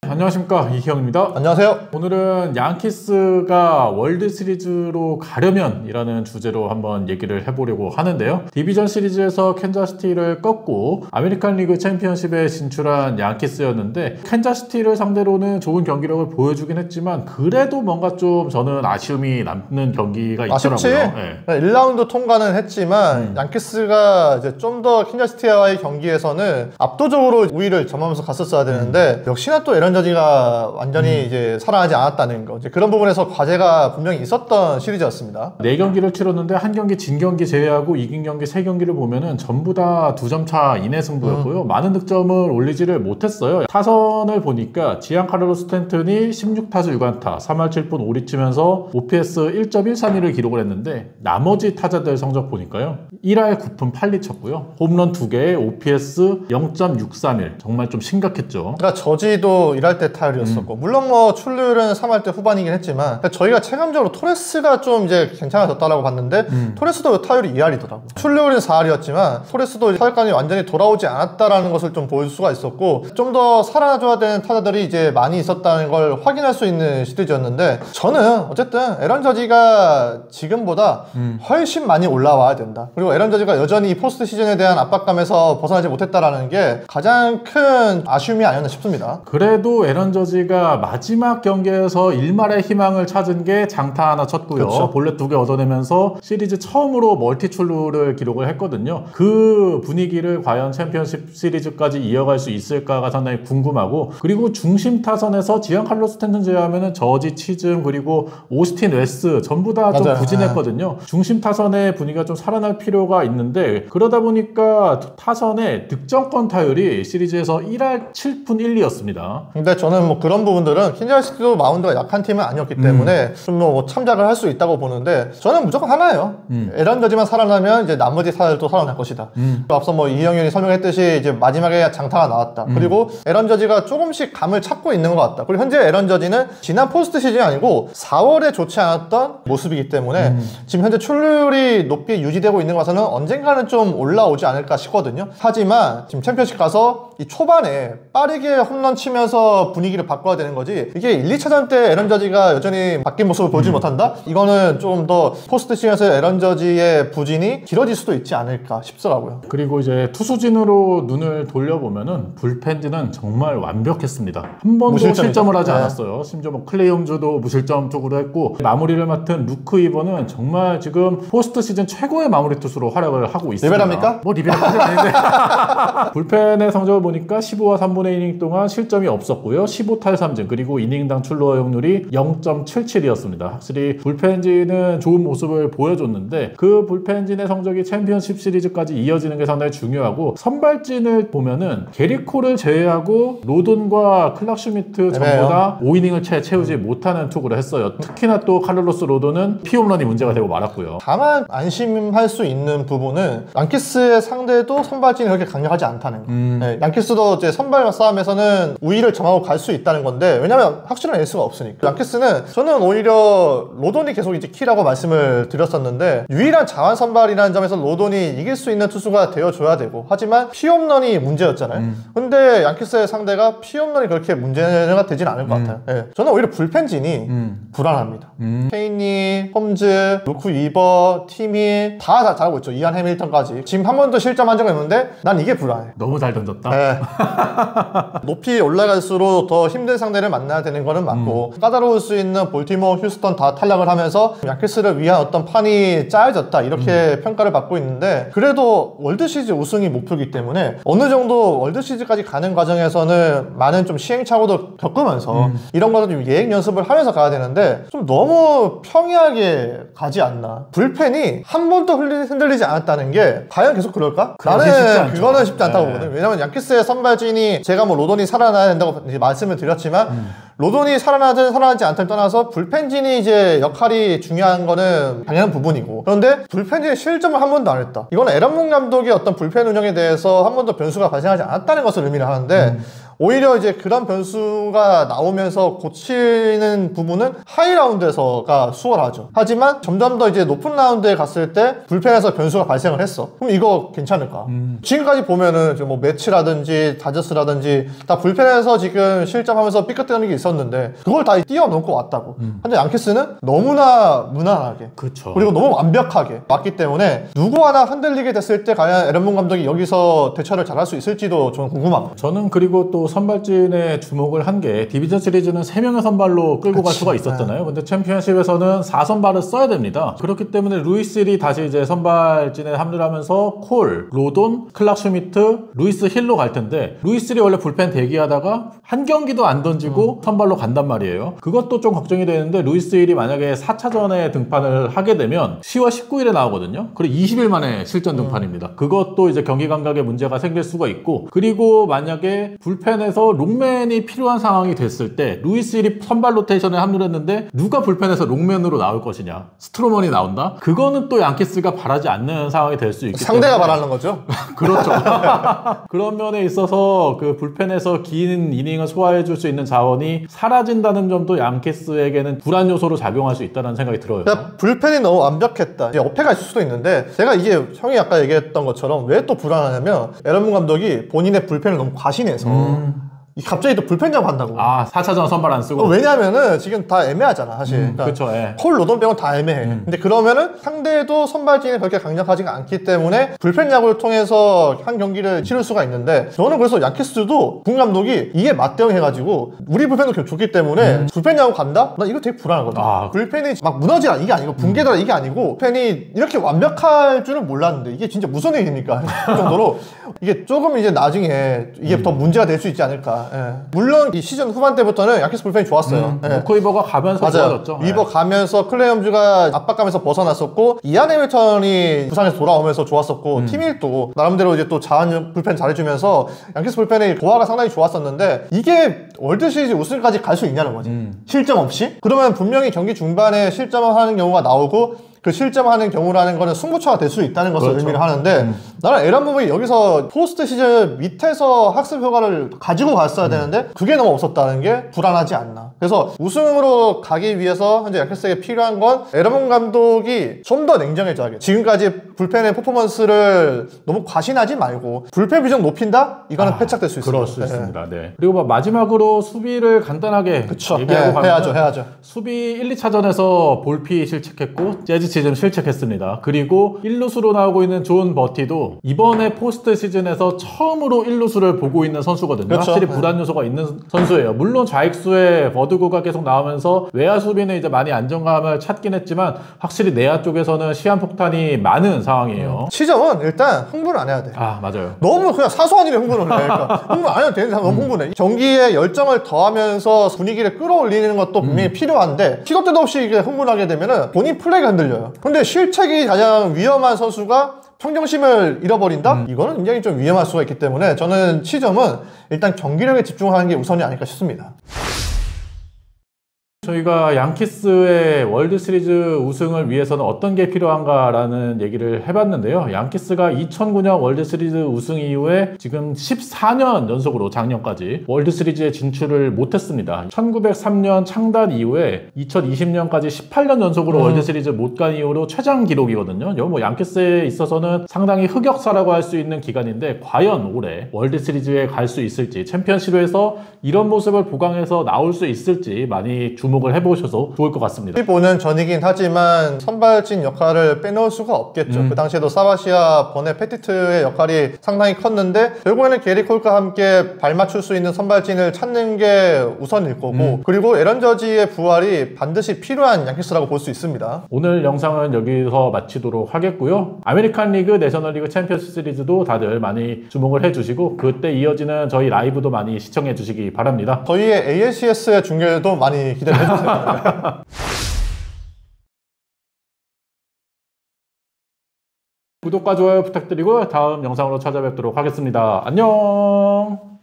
안녕하십니까, 이희영입니다. 안녕하세요. 오늘은 양키스가 월드 시리즈로 가려면 이라는 주제로 한번 얘기를 해보려고 하는데요. 디비전 시리즈에서 캔자스시티를 꺾고 아메리칸 리그 챔피언십에 진출한 양키스였는데, 캔자스시티를 상대로는 좋은 경기력을 보여주긴 했지만 그래도 뭔가 좀 저는 아쉬움이 남는 경기가 있더라고요. 아쉽지? 네. 1라운드 통과는 했지만 양키스가 이제 좀 더 캔자스시티와의 경기에서는 압도적으로 우위를 점하면서 갔었어야 되는데 역시나 또 에런 저지가 완전히 이제 살아나지 않았다는 거, 이제 그런 부분에서 과제가 분명히 있었던 시리즈였습니다. 4경기를 치렀는데 한 경기 진 경기 제외하고 이긴 경기 3경기를 보면은 전부 다 2점 차 이내 승부였고요. 많은 득점을 올리지를 못했어요. 타선을 보니까 지안카를로 스탠튼이 16타수 6안타 3할 7푼 5리치면서 OPS 1.132를 기록을 했는데, 나머지 타자들 성적 보니까요 1할 9푼 8리 쳤고요. 홈런 2개에 OPS 0.631, 정말 좀 심각했죠. 그러니까 저지도 일할 때 타율이었었고 물론 뭐 출루율은 3할 때 후반이긴 했지만, 그러니까 저희가 체감적으로 토레스가 좀 이제 괜찮아졌다라고 봤는데 토레스도 타율이 2할이더라고. 출루율은 4할이었지만 토레스도 타율감이 완전히 돌아오지 않았다라는 것을 좀 보일 수가 있었고, 좀 더 살아줘야 되는 타자들이 이제 많이 있었다는 걸 확인할 수 있는 시리즈였는데, 저는 어쨌든 에런 저지가 지금보다 훨씬 많이 올라와야 된다. 그리고 에런 저지가 여전히 포스트 시즌에 대한 압박감에서 벗어나지 못했다라는 게 가장 큰 아쉬움이 아니었나 싶습니다. 그래도 에런 저지가 마지막 경기에서 일말의 희망을 찾은 게 장타 하나 쳤고요. 그렇죠. 볼넷 2개 얻어내면서 시리즈 처음으로 멀티 출루를 기록을 했거든요. 그 분위기를 과연 챔피언십 시리즈까지 이어갈 수 있을까가 상당히 궁금하고, 그리고 중심 타선에서 지안칼로 스탠튼 제외하면은 저지, 치즘, 그리고 오스틴 웨스 전부 다 좀 부진했거든요. 중심 타선의 분위기가 좀 살아날 필요가 있는데, 그러다 보니까 타선의 득점권 타율이 시리즈에서 1할 7푼 1리였습니다. 근데 저는 뭐 그런 부분들은 캔자스시티도 마운드가 약한 팀은 아니었기 때문에 좀 뭐 참작을 할 수 있다고 보는데, 저는 무조건 하나예요. 에런 저지만 살아나면 이제 나머지 타자들도 살아날 것이다. 앞서 뭐 이형현이 설명했듯이 이제 마지막에 장타가 나왔다. 그리고 에런 저지가 조금씩 감을 찾고 있는 것 같다. 그리고 현재 에런 저지는 지난 포스트 시즌이 아니고 4월에 좋지 않았던 모습이기 때문에 지금 현재 출루율이 높이 유지되고 있는 것은 언젠가는 좀 올라오지 않을까 싶거든요. 하지만 지금 챔피언십 가서 이 초반에 빠르게 홈런 치면서 분위기를 바꿔야 되는 거지, 이게 1, 2차전 때 에런 저지가 여전히 바뀐 모습을 보여주지 못한다? 이거는 좀 더 포스트 시즌에서 에런 저지의 부진이 길어질 수도 있지 않을까 싶더라고요. 그리고 이제 투수진으로 눈을 돌려보면은 불펜진은 정말 완벽했습니다. 한 번도 실점을 하지 않았어요. 심지어 뭐 클레이 홈즈도 무실점 쪽으로 했고, 마무리를 맡은 루크 이버는 정말 지금 포스트 시즌 최고의 마무리 투수로 활약을 하고 있습니다. 리베라입니까? 뭐 리베라까지 아닌데 불펜의 성적을 보니까 15와 3분의 1이닝 동안 실점이 없었고요. 15탈 3진, 그리고 이닝당 출루 허용률이 0.77이었습니다. 확실히 불펜진은 좋은 모습을 보여줬는데, 그 불펜진의 성적이 챔피언십 시리즈까지 이어지는 게 상당히 중요하고, 선발진을 보면은 게리코를 제외하고 로돈과 클락 슈미트 전부 다 5이닝을 채우지 못하는 투구를 했어요. 특히나 또 카를로스 로돈은 피홈런이 문제가 되고 말았고요. 다만 안심할 수 있는 부분은 양키스의 상대도 선발진이 그렇게 강력하지 않다는 거. 네, 양키스도 이제 선발 싸움에서는 우위를 점하고 갈 수 있다는 건데, 왜냐면 확실한 에이스가 없으니까. 양키스는 저는 오히려 로돈이 계속 이제 키라고 말씀을 드렸었는데, 유일한 자완 선발이라는 점에서 로돈이 이길 수 있는 투수가 되어줘야 되고, 하지만 피홈런이 문제였잖아요. 근데 양키스의 상대가 피홈런이 그렇게 문제가 되진 않을 것 같아요. 네. 저는 오히려 불펜진이 불안합니다. 케인니, 홈즈, 루크 이버, 팀이 다 잘하고 있죠. 이안 해밀턴까지. 지금 한 번도 실점한 적은 없는데 난 이게 불안해. 너무 잘 던졌다. 네. 높이 올라갈수록 더 힘든 상대를 만나야 되는 거는 맞고, 까다로울 수 있는 볼티모어, 휴스턴 다 탈락을 하면서 양키스를 위한 어떤 판이 짜여졌다, 이렇게 평가를 받고 있는데, 그래도 월드 시리즈 우승이 목표이기 때문에 어느 정도 월드 시리즈까지 가는 과정에서는 많은 좀 시행착오도 겪으면서 이런 것도 좀 예행 연습을 하면서 가야 되는데, 좀 너무 평이하게 가지 않나. 불펜이 한 번도 흔들리지 않았다는 게 과연 계속 그럴까? 나는 그거는 쉽지 않다고 보거든. 왜냐면 양키스의 선발진이, 제가 뭐 로돈이 살아나야 된다고 이제 말씀을 드렸지만 로돈이 살아나든 살아나지 않든 떠나서 불펜진이 이제 역할이 중요한 거는 당연한 부분이고, 그런데 불펜진이 실점을 한 번도 안 했다. 이건 에런 문 감독의 어떤 불펜 운영에 대해서 한 번도 변수가 발생하지 않았다는 것을 의미를 하는데, 오히려 이제 그런 변수가 나오면서 고치는 부분은 하이 라운드에서가 수월하죠. 하지만 점점 더 이제 높은 라운드에 갔을 때 불펜에서 변수가 발생을 했어. 그럼 이거 괜찮을까? 지금까지 보면은 뭐 매치라든지 다저스라든지 다 불펜에서 지금 실점하면서 삐끗대는 게 있었는데 그걸 다 뛰어넘고 왔다고. 근데 양키스는 너무나 무난하게 그쵸. 그리고 너무 완벽하게 왔기 때문에 누구 하나 흔들리게 됐을 때 과연 에런 문 감독이 여기서 대처를 잘할 수 있을지도 저는 궁금합니다. 저는 그리고 또 선발진에 주목을 한 게 디비전 시리즈는 3명의 선발로 끌고 갈 수가 있었잖아요. 근데 챔피언십에서는 4선발을 써야 됩니다. 그렇기 때문에 루이스 힐이 다시 이제 선발진에 합류를 하면서 콜, 로돈, 클락 슈미트, 루이스 힐로 갈 텐데 루이스 힐이 원래 불펜 대기하다가 한 경기도 안 던지고 선발로 간단 말이에요. 그것도 좀 걱정이 되는데 루이스 힐이 만약에 4차전에 등판을 하게 되면 10월 19일에 나오거든요. 그리고 20일 만에 실전 등판입니다. 그것도 이제 경기 감각에 문제가 생길 수가 있고 그리고 만약에 불펜에서 롱맨이 필요한 상황이 됐을 때 루이스 힐이 선발 로테이션에 합류를 했는데 누가 불펜에서 롱맨으로 나올 것이냐 스트로먼이 나온다? 그거는 또 양키스가 바라지 않는 상황이 될 수 있기 상대가 때문에 바라는 거죠. 그렇죠. 그런 면에 있어서 그 불펜에서 긴 이닝을 소화해 줄 수 있는 자원이 사라진다는 점도 양키스에게는 불안 요소로 작용할 수 있다는 생각이 들어요. 그러니까 불펜이 너무 완벽했다. 이제 어폐가 있을 수도 있는데 제가 이게 형이 아까 얘기했던 것처럼 왜 또 불안하냐면 에런 문 감독이 본인의 불펜을 너무 과신해서 갑자기 또 불펜 작업한다고. 아 4차전 선발 안 쓰고 왜냐면은 지금 다 애매하잖아 사실. 그러니까 그쵸, 예. 콜 로돈 빼고 다 애매해. 근데 그러면은 상대도 선발진이 그렇게 강력하지가 않기 때문에 불펜 야구를 통해서 한 경기를 치를 수가 있는데 저는 그래서 양키스도 군 감독이 이게 맞대응해가지고 우리 불펜도 좋기 때문에 불펜 야구 간다? 나 이거 되게 불안하거든. 불펜이 막 무너지라 이게 아니고 붕괴더라 이게 아니고 불펜이 이렇게 완벽할 줄은 몰랐는데 이게 진짜 무슨 일입니까? 그 정도로 이게 조금 이제 나중에 이게 더 문제가 될 수 있지 않을까. 예. 물론 이 시즌 후반 때부터는 양키스 불펜이 좋았어요. 예. 루크 위버가 가면서 맞아요. 좋아졌죠. 위버 가면서 클레이 홈즈가 압박감에서 벗어났었고 이안 해밀턴이 부산에서 돌아오면서 좋았었고 팀일도 나름대로 이제 또 자원 불펜 잘해주면서 양키스 불펜의 조화가 상당히 좋았었는데 이게 월드 시리즈 우승까지 갈 수 있냐는 거지. 실점 없이? 그러면 분명히 경기 중반에 실점을 하는 경우가 나오고 그 실점하는 경우라는 거는 승부처가 될 수 있다는 것을 그렇죠. 의미를 하는데 나는 에런 부분이 여기서 포스트 시즌 밑에서 학습 효과를 가지고 갔어야 되는데 그게 너무 없었다는 게 불안하지 않나. 그래서 우승으로 가기 위해서 현재 양키스에게 필요한 건 에런 감독이 좀 더 냉정해져야겠다. 지금까지 불펜의 퍼포먼스를 너무 과신하지 말고 불펜 비중 높인다? 이거는 패착될 수 있습니다. 그럴 수 있습니다. 네. 그리고 마지막으로 수비를 간단하게 그쵸. 얘기하고 가면 해야죠. 수비 1, 2차전에서 볼피 실책했고 재즈 치즘 실책했습니다. 그리고 1루수로 나오고 있는 존 버티도 이번에 포스트 시즌에서 처음으로 1루수를 보고 있는 선수거든요. 그렇죠. 확실히 불안 요소가 있는 선수예요. 물론 좌익수에 버드구가 계속 나오면서 외야 수비는 이제 많이 안정감을 찾긴 했지만 확실히 내야 쪽에서는 시한폭탄이 많은 상황이에요. 시점은 일단 흥분을 안 해야 돼. 아 맞아요. 너무 그냥 사소한 일에 흥분을 해. 그러니까 흥분 안 해도 되는 사람 너무 흥분해. 경기에 열정을 더하면서 분위기를 끌어올리는 것도 분명히 필요한데 시도 때도 없이 이게 흥분하게 되면은 본인 플레이가 흔들려요. 근데 실책이 가장 위험한 선수가 평정심을 잃어버린다? 이거는 굉장히 좀 위험할 수가 있기 때문에 저는 시점은 일단 경기력에 집중하는 게 우선이 아닐까 싶습니다. 저희가 양키스의 월드시리즈 우승을 위해서는 어떤 게 필요한가라는 얘기를 해봤는데요. 양키스가 2009년 월드시리즈 우승 이후에 지금 14년 연속으로 작년까지 월드시리즈에 진출을 못했습니다. 1903년 창단 이후에 2020년까지 18년 연속으로 월드시리즈 못 간 이후로 최장 기록이거든요. 이거 뭐 양키스에 있어서는 상당히 흑역사라고 할 수 있는 기간인데 과연 올해 월드시리즈에 갈 수 있을지 챔피언십에서 이런 모습을 보강해서 나올 수 있을지 많이 주목을 해보셔서 좋을 것 같습니다. 보는 전이긴 하지만 선발진 역할을 빼놓을 수가 없겠죠. 그 당시에도 사바시아, 버네 페티트의 역할이 상당히 컸는데 결국에는 게리 콜과 함께 발맞출 수 있는 선발진을 찾는 게 우선일 거고 그리고 에런 저지의 부활이 반드시 필요한 양키스라고 볼 수 있습니다. 오늘 영상은 여기서 마치도록 하겠고요. 아메리칸 리그, 내셔널리그 챔피언스 시리즈도 다들 많이 주목을 해주시고 그때 이어지는 저희 라이브도 많이 시청해 주시기 바랍니다. 저희의 ALCS의 중계도 많이 기대해 주세요. 구독과 좋아요 부탁드리고 다음 영상으로 찾아뵙도록 하겠습니다. 안녕.